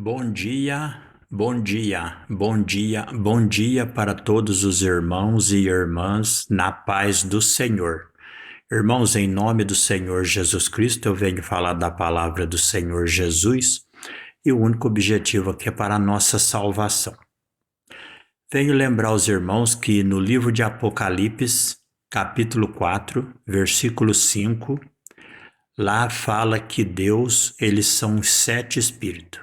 Bom dia, bom dia, bom dia, bom dia para todos os irmãos e irmãs na paz do Senhor. Irmãos, em nome do Senhor Jesus Cristo, eu venho falar da palavra do Senhor Jesus e o único objetivo aqui é para a nossa salvação. Venho lembrar os irmãos que no livro de Apocalipse, capítulo 4, versículo 5, lá fala que Deus, eles são os 7 espíritos.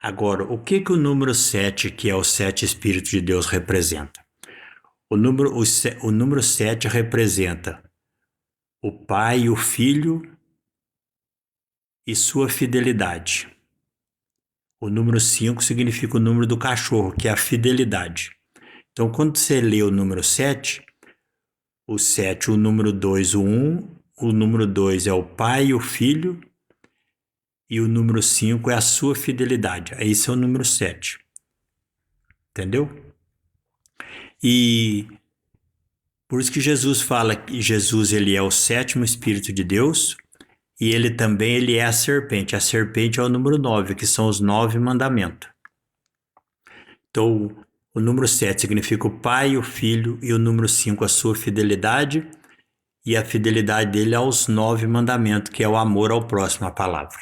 Agora, o que o número 7, que é os 7 Espíritos de Deus, representa? O número 7 representa o Pai, o Filho e sua fidelidade. O número 5 significa o número do cachorro, que é a fidelidade. Então, quando você lê o número 7, o 7, o número 2, o 1, o número 2 é o Pai e o Filho, e o número 5 é a sua fidelidade. Esse é o número 7. Entendeu? E por isso que Jesus fala que Jesus ele é o 7º Espírito de Deus e ele também ele é a serpente. A serpente é o número 9, que são os 9 mandamentos. Então, o número 7 significa o Pai, o Filho e o número 5 a sua fidelidade e a fidelidade dele aos 9 mandamentos, que é o amor ao próximo, a palavra.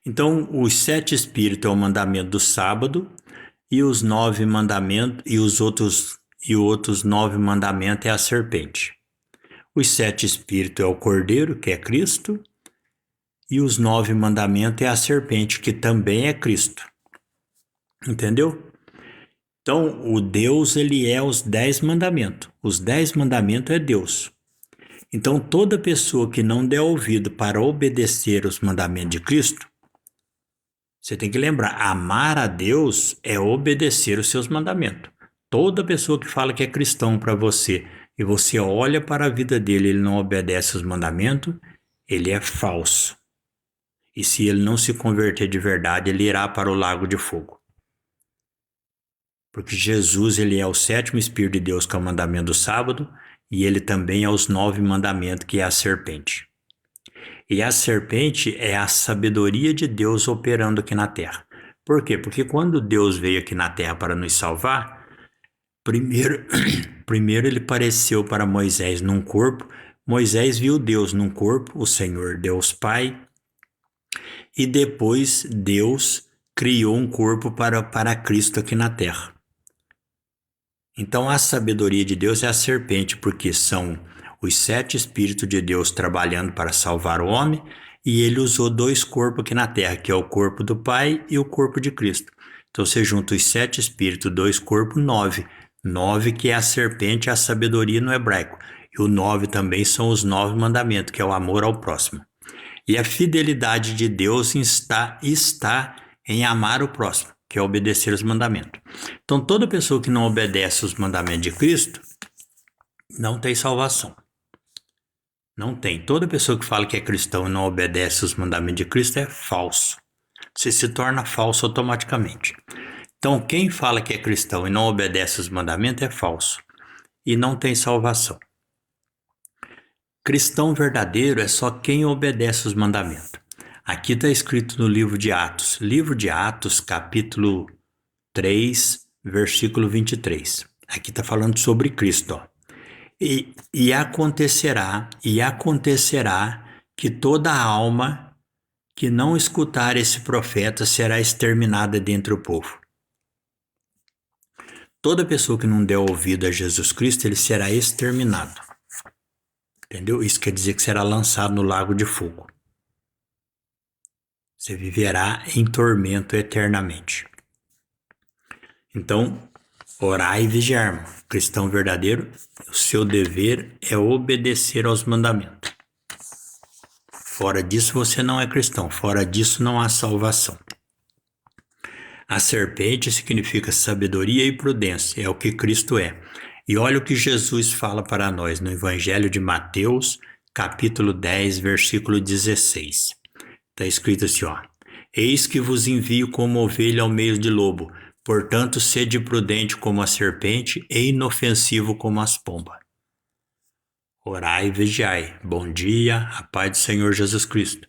Então, os 7 Espíritos é o mandamento do sábado e os 9 mandamentos e os outros 9 mandamentos é a serpente. Os 7 Espíritos é o Cordeiro, que é Cristo, e os 9 mandamentos é a serpente, que também é Cristo. Entendeu? Então, o Deus, ele é os 10 mandamentos. Os 10 mandamentos é Deus. Então, toda pessoa que não der ouvido para obedecer os mandamentos de Cristo, você tem que lembrar, amar a Deus é obedecer os seus mandamentos. Toda pessoa que fala que é cristão para você e você olha para a vida dele e ele não obedece os mandamentos, ele é falso. E se ele não se converter de verdade, ele irá para o lago de fogo. Porque Jesus, ele é o 7º Espírito de Deus, que é o mandamento do sábado, e ele também é os 9 mandamentos, que é a serpente. E a serpente é a sabedoria de Deus operando aqui na terra. Por quê? Porque quando Deus veio aqui na terra para nos salvar, primeiro ele apareceu para Moisés num corpo. Moisés viu Deus num corpo, o Senhor Deus Pai, e depois Deus criou um corpo para Cristo aqui na terra. Então a sabedoria de Deus é a serpente, porque são os 7 Espíritos de Deus trabalhando para salvar o homem, e ele usou 2 corpos aqui na terra, que é o corpo do Pai e o corpo de Cristo. Então você junta os 7 Espíritos, 2 corpos, 9. 9 que é a serpente, a sabedoria no hebraico. E o 9 também são os 9 mandamentos, que é o amor ao próximo. E a fidelidade de Deus está em amar o próximo, que é obedecer os mandamentos. Então toda pessoa que não obedece os mandamentos de Cristo não tem salvação. Não tem. Toda pessoa que fala que é cristão e não obedece os mandamentos de Cristo é falso. Você se torna falso automaticamente. Então, quem fala que é cristão e não obedece os mandamentos é falso e não tem salvação. Cristão verdadeiro é só quem obedece os mandamentos. Aqui está escrito no livro de Atos. Livro de Atos, capítulo 3, versículo 23. Aqui está falando sobre Cristo, ó. E acontecerá que toda alma que não escutar esse profeta será exterminada dentre o povo. Toda pessoa que não der ouvido a Jesus Cristo, ele será exterminado. Entendeu? Isso quer dizer que será lançado no lago de fogo. Você viverá em tormento eternamente. Então, orai e vigiar, irmão. Cristão verdadeiro, o seu dever é obedecer aos mandamentos. Fora disso você não é cristão, fora disso não há salvação. A serpente significa sabedoria e prudência, é o que Cristo é. E olha o que Jesus fala para nós no Evangelho de Mateus, capítulo 10, versículo 16. Está escrito assim, ó. Eis que vos envio como ovelha ao meio de lobo. Portanto, sede prudente como a serpente e inofensivo como as pombas. Orai e vigiai. Bom dia, a paz do Senhor Jesus Cristo.